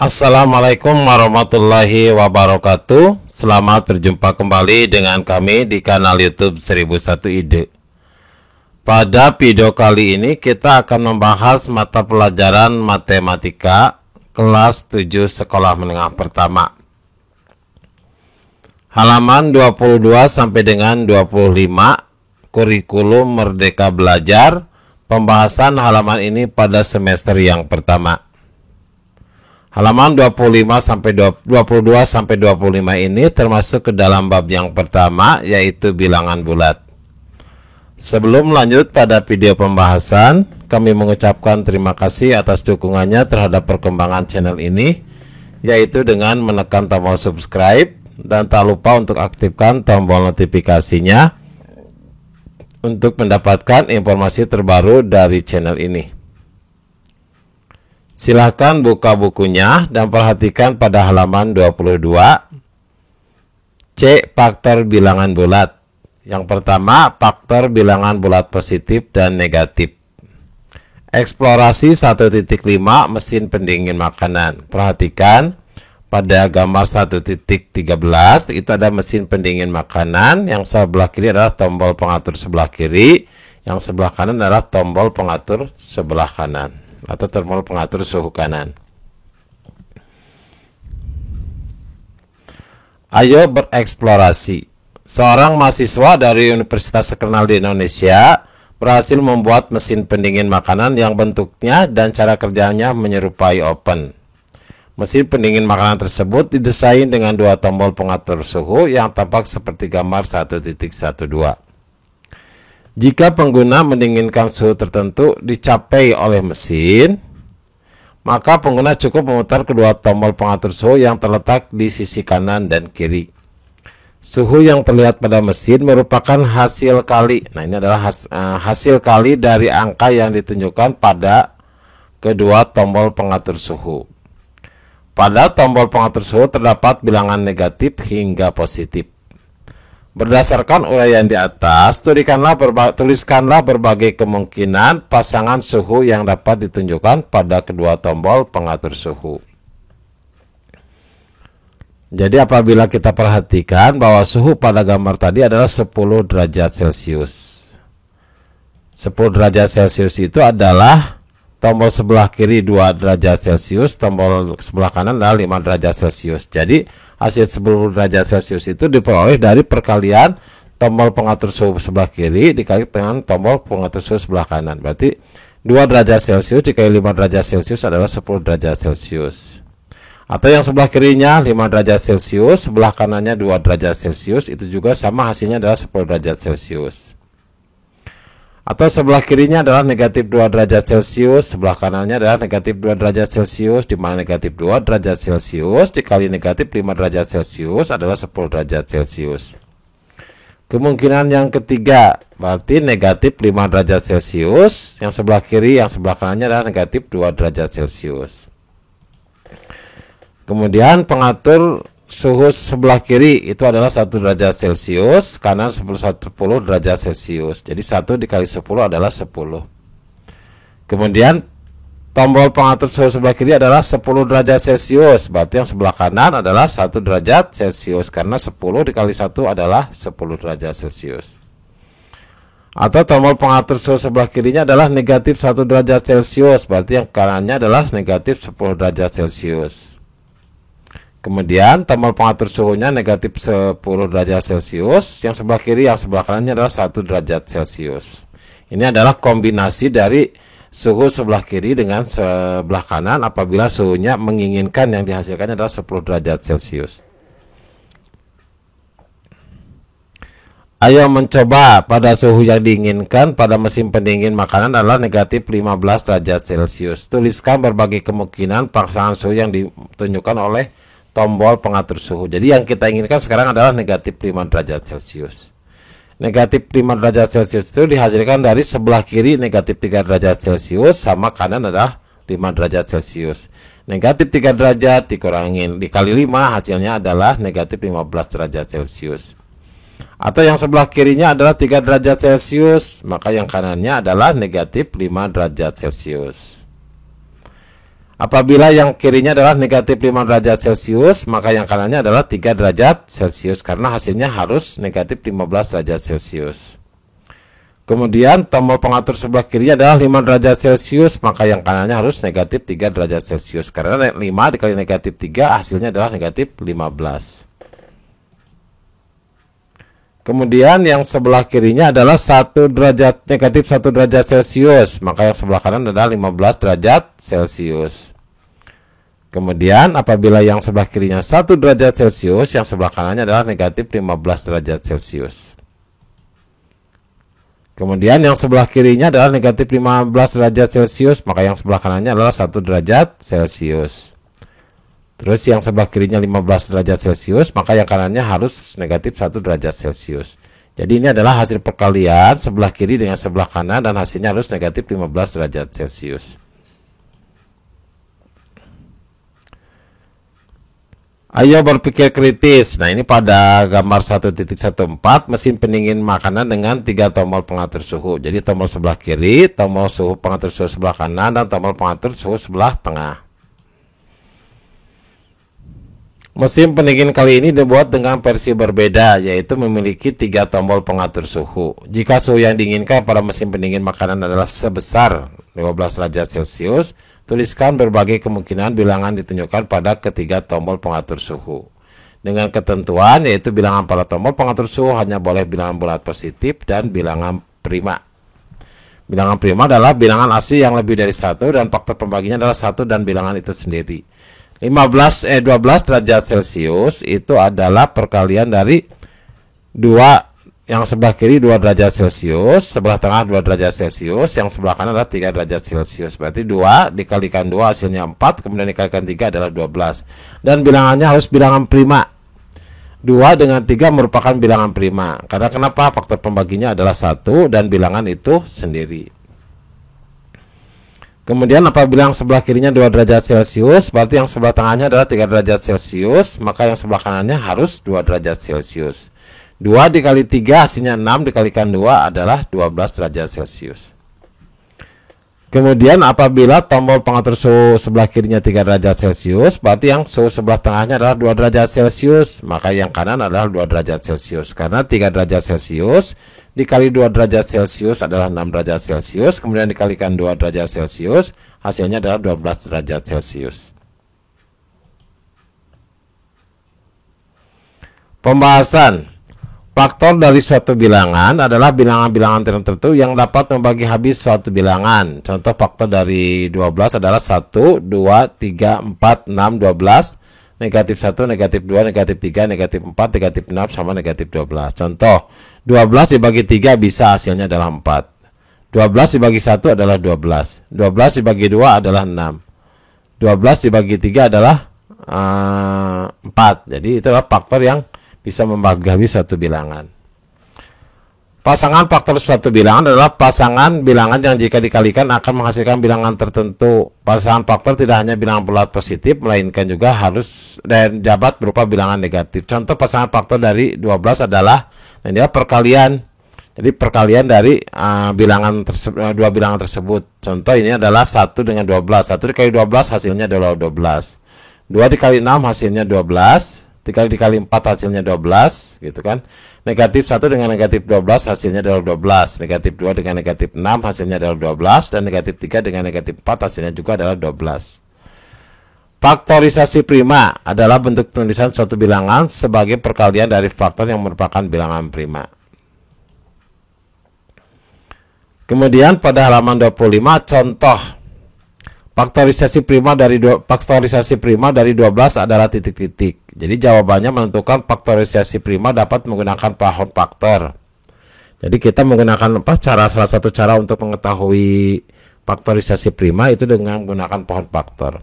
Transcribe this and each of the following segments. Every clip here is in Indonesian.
Assalamualaikum warahmatullahi wabarakatuh. Selamat berjumpa kembali dengan kami di kanal YouTube 1001 Ide. Pada video kali ini kita akan membahas mata pelajaran matematika kelas 7 sekolah menengah pertama. Halaman 22 sampai dengan 25, kurikulum Merdeka Belajar. Pembahasan halaman ini pada semester yang pertama. Halaman 22 sampai 25 ini termasuk ke dalam bab yang pertama, yaitu bilangan bulat. Sebelum lanjut pada video pembahasan, kami mengucapkan terima kasih atas dukungannya terhadap perkembangan channel ini, yaitu dengan menekan tombol subscribe dan tak lupa untuk aktifkan tombol notifikasinya untuk mendapatkan informasi terbaru dari channel ini. Silahkan buka bukunya dan perhatikan pada halaman 22. C. Faktor bilangan bulat. Yang pertama, faktor bilangan bulat positif dan negatif. Eksplorasi 1.5 mesin pendingin makanan. Perhatikan pada gambar 1.13 itu ada mesin pendingin makanan. Yang sebelah kiri adalah tombol pengatur sebelah kiri, yang sebelah kanan adalah tombol pengatur sebelah kanan atau tombol pengatur suhu kanan. Ayo bereksplorasi. Seorang mahasiswa dari universitas terkenal di Indonesia berhasil membuat mesin pendingin makanan yang bentuknya dan cara kerjanya menyerupai oven. Mesin pendingin makanan tersebut didesain dengan dua tombol pengatur suhu yang tampak seperti gambar 1.12. Jika pengguna mendinginkan suhu tertentu dicapai oleh mesin, maka pengguna cukup memutar kedua tombol pengatur suhu yang terletak di sisi kanan dan kiri. Suhu yang terlihat pada mesin merupakan hasil kali. Nah, ini adalah hasil kali dari angka yang ditunjukkan pada kedua tombol pengatur suhu. Pada tombol pengatur suhu terdapat bilangan negatif hingga positif. Berdasarkan uraian di atas, tuliskanlah berbagai kemungkinan pasangan suhu yang dapat ditunjukkan pada kedua tombol pengatur suhu. Jadi apabila kita perhatikan bahwa suhu pada gambar tadi adalah 10 derajat Celcius. 10 derajat Celcius itu adalah tombol sebelah kiri 2 derajat Celcius, tombol sebelah kanan adalah 5 derajat Celcius. Jadi hasil 10 derajat Celcius itu diperoleh dari perkalian tombol pengatur suhu sebelah kiri dikali dengan tombol pengatur suhu sebelah kanan. Berarti 2 derajat Celcius dikali 5 derajat Celcius adalah 10 derajat Celcius. Atau yang sebelah kirinya 5 derajat Celcius, sebelah kanannya 2 derajat Celcius, itu juga sama hasilnya adalah 10 derajat Celcius. Atau sebelah kirinya adalah negatif 2 derajat Celcius, sebelah kanannya adalah negatif 2 derajat Celcius, di mana negatif 2 derajat Celcius dikali negatif 5 derajat Celcius adalah 10 derajat Celcius. Kemungkinan yang ketiga, berarti negatif 5 derajat Celcius, yang sebelah kiri, yang sebelah kanannya adalah negatif 2 derajat Celcius. Kemudian pengatur suhu sebelah kiri itu adalah 1 derajat Celcius, kanan 10 derajat Celcius. Jadi 1 dikali 10 adalah 10. Kemudian tombol pengatur suhu sebelah kiri adalah 10 derajat Celcius. Berarti yang sebelah kanan adalah 1 derajat Celcius, karena 10 dikali 1 adalah 10 derajat Celcius. Atau tombol pengatur suhu sebelah kirinya adalah negatif 1 derajat Celcius. Berarti yang kanannya adalah negatif 10 derajat Celcius. Kemudian tombol pengatur suhunya negatif 10 derajat Celcius, yang sebelah kiri, yang sebelah kanannya adalah 1 derajat Celcius. Ini adalah kombinasi dari suhu sebelah kiri dengan sebelah kanan apabila suhunya menginginkan, yang dihasilkannya adalah 10 derajat Celcius. Ayo mencoba pada suhu yang diinginkan pada mesin pendingin makanan adalah negatif 15 derajat Celcius. Tuliskan berbagai kemungkinan pasangan suhu yang ditunjukkan oleh tombol pengatur suhu. Jadi yang kita inginkan sekarang adalah negatif 5 derajat Celcius. Negatif 5 derajat Celcius itu dihasilkan dari sebelah kiri negatif 3 derajat Celcius sama kanan adalah 5 derajat Celcius. Negatif 3 derajat dikali 5 hasilnya adalah negatif 15 derajat Celcius. Atau yang sebelah kirinya adalah 3 derajat Celcius, maka yang kanannya adalah negatif 5 derajat Celcius. Apabila yang kirinya adalah negatif 5 derajat Celcius, maka yang kanannya adalah 3 derajat Celcius, karena hasilnya harus negatif 15 derajat Celcius. Kemudian tombol pengatur sebelah kiri adalah 5 derajat Celcius, maka yang kanannya harus negatif 3 derajat Celcius, karena 5 dikali negatif 3 hasilnya adalah negatif 15. Kemudian yang sebelah kirinya adalah 1 derajat negatif 1 derajat Celcius, maka yang sebelah kanan adalah 15 derajat Celcius. Kemudian apabila yang sebelah kirinya 1 derajat Celcius, yang sebelah kanannya adalah negatif 15 derajat Celcius. Kemudian yang sebelah kirinya adalah negatif 15 derajat Celcius, maka yang sebelah kanannya adalah 1 derajat Celcius. Terus yang sebelah kirinya 15 derajat Celcius, maka yang kanannya harus negatif 1 derajat Celcius. Jadi ini adalah hasil perkalian sebelah kiri dengan sebelah kanan, dan hasilnya harus negatif 15 derajat Celcius. Ayo berpikir kritis. Nah, ini pada gambar 1.14 mesin pendingin makanan dengan 3 tombol pengatur suhu. Jadi tombol sebelah kiri, tombol suhu pengatur suhu sebelah kanan, dan tombol pengatur suhu sebelah tengah. Mesin pendingin kali ini dibuat dengan versi berbeda, yaitu memiliki 3 tombol pengatur suhu. Jika suhu yang diinginkan pada mesin pendingin makanan adalah sebesar 15 derajat Celcius, tuliskan berbagai kemungkinan bilangan ditunjukkan pada ketiga tombol pengatur suhu. Dengan ketentuan yaitu bilangan pada tombol pengatur suhu hanya boleh bilangan bulat positif dan bilangan prima. Bilangan prima adalah bilangan asli yang lebih dari 1 dan faktor pembaginya adalah 1 dan bilangan itu sendiri. 12 derajat Celcius itu adalah perkalian dari 2 yang sebelah kiri 2 derajat Celcius, sebelah tengah 2 derajat Celcius, yang sebelah kanan adalah 3 derajat Celcius. Berarti 2 dikalikan 2 hasilnya 4, kemudian dikalikan 3 adalah 12. Dan bilangannya harus bilangan prima. 2 dengan 3 merupakan bilangan prima. Karena kenapa? Faktor pembaginya adalah 1 dan bilangan itu sendiri. Kemudian apabila yang sebelah kirinya 2 derajat Celcius, berarti yang sebelah tengahnya adalah 3 derajat Celcius, maka yang sebelah kanannya harus 2 derajat Celcius. 2 dikali 3 hasilnya 6, dikalikan 2 adalah 12 derajat Celcius. Kemudian apabila tombol pengatur suhu sebelah kirinya 3 derajat Celcius, berarti yang suhu sebelah tengahnya adalah 2 derajat Celcius, maka yang kanan adalah 2 derajat Celcius. Karena 3 derajat Celcius dikali 2 derajat Celcius adalah 6 derajat Celcius, kemudian dikalikan 2 derajat Celcius, hasilnya adalah 12 derajat Celcius. Pembahasan. Faktor dari suatu bilangan adalah bilangan-bilangan tertentu yang dapat membagi habis suatu bilangan. Contoh faktor dari 12 adalah 1, 2, 3, 4, 6, 12, negatif 1, negatif 2, negatif 3, negatif 4, negatif 6, sama negatif 12. Contoh, 12 dibagi 3 bisa hasilnya adalah 4. 12 dibagi 1 adalah 12. 12 dibagi 2 adalah 6. 12 dibagi 3 adalah 4. Jadi itu adalah faktor yang bisa membagi habis suatu bilangan. Pasangan faktor suatu bilangan adalah pasangan bilangan yang jika dikalikan akan menghasilkan bilangan tertentu. Pasangan faktor tidak hanya bilangan bulat positif, melainkan juga harus dan dapat berupa bilangan negatif. Contoh pasangan faktor dari 12 adalah dia perkalian. Jadi perkalian dari dua bilangan tersebut. Contoh ini adalah 1 dengan 12. 1 dikali 12 hasilnya adalah 12. 2 dikali 6 hasilnya 12. 3 dikali 4 hasilnya 12, gitu kan. Negatif 1 dengan negatif 12 hasilnya adalah 12. Negatif 2 dengan negatif 6 hasilnya adalah 12. Dan negatif 3 dengan negatif 4 hasilnya juga adalah 12. Faktorisasi prima adalah bentuk penulisan suatu bilangan sebagai perkalian dari faktor yang merupakan bilangan prima. Kemudian pada halaman 25 contoh faktorisasi prima dari 12 adalah titik-titik. Jadi jawabannya menentukan faktorisasi prima dapat menggunakan pohon faktor. Jadi kita menggunakan salah satu cara untuk mengetahui faktorisasi prima itu dengan menggunakan pohon faktor.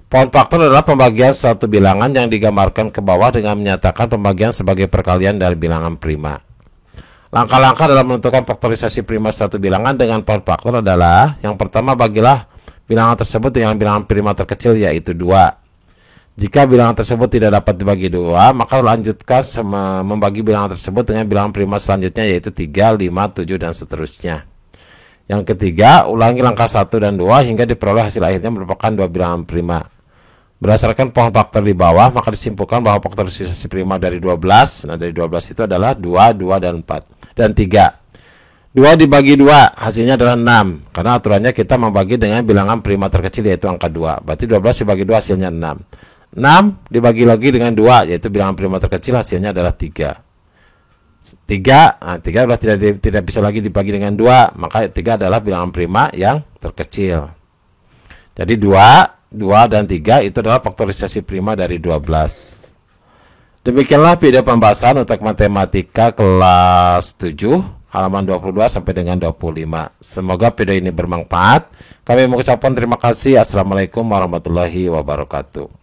Pohon faktor adalah pembagian suatu bilangan yang digambarkan ke bawah dengan menyatakan pembagian sebagai perkalian dari bilangan prima. Langkah-langkah dalam menentukan faktorisasi prima suatu bilangan dengan pohon faktor adalah: yang pertama, bagilah bilangan tersebut dengan bilangan prima terkecil, yaitu 2. Jika bilangan tersebut tidak dapat dibagi 2, maka lanjutkan membagi bilangan tersebut dengan bilangan prima selanjutnya, yaitu 3, 5, 7, dan seterusnya. Yang ketiga, ulangi langkah 1 dan 2 hingga diperoleh hasil akhirnya merupakan dua bilangan prima. Berdasarkan pohon faktor di bawah, maka disimpulkan bahwa faktorisasi prima dari 12, nah dari 12 itu adalah 2, 2, dan 4, dan 3. 2 dibagi 2, hasilnya adalah 6. Karena aturannya kita membagi dengan bilangan prima terkecil, yaitu angka 2. Berarti 12 dibagi 2, hasilnya 6. 6 dibagi lagi dengan 2, yaitu bilangan prima terkecil, hasilnya adalah 3. 3 sudah tidak bisa lagi dibagi dengan 2, maka 3 adalah bilangan prima yang terkecil. Jadi 2 dan 3 itu adalah faktorisasi prima dari 12. Demikianlah video pembahasan untuk matematika kelas 7 halaman 22 sampai dengan 25. Semoga video ini bermanfaat. Kami mengucapkan terima kasih. Assalamualaikum warahmatullahi wabarakatuh.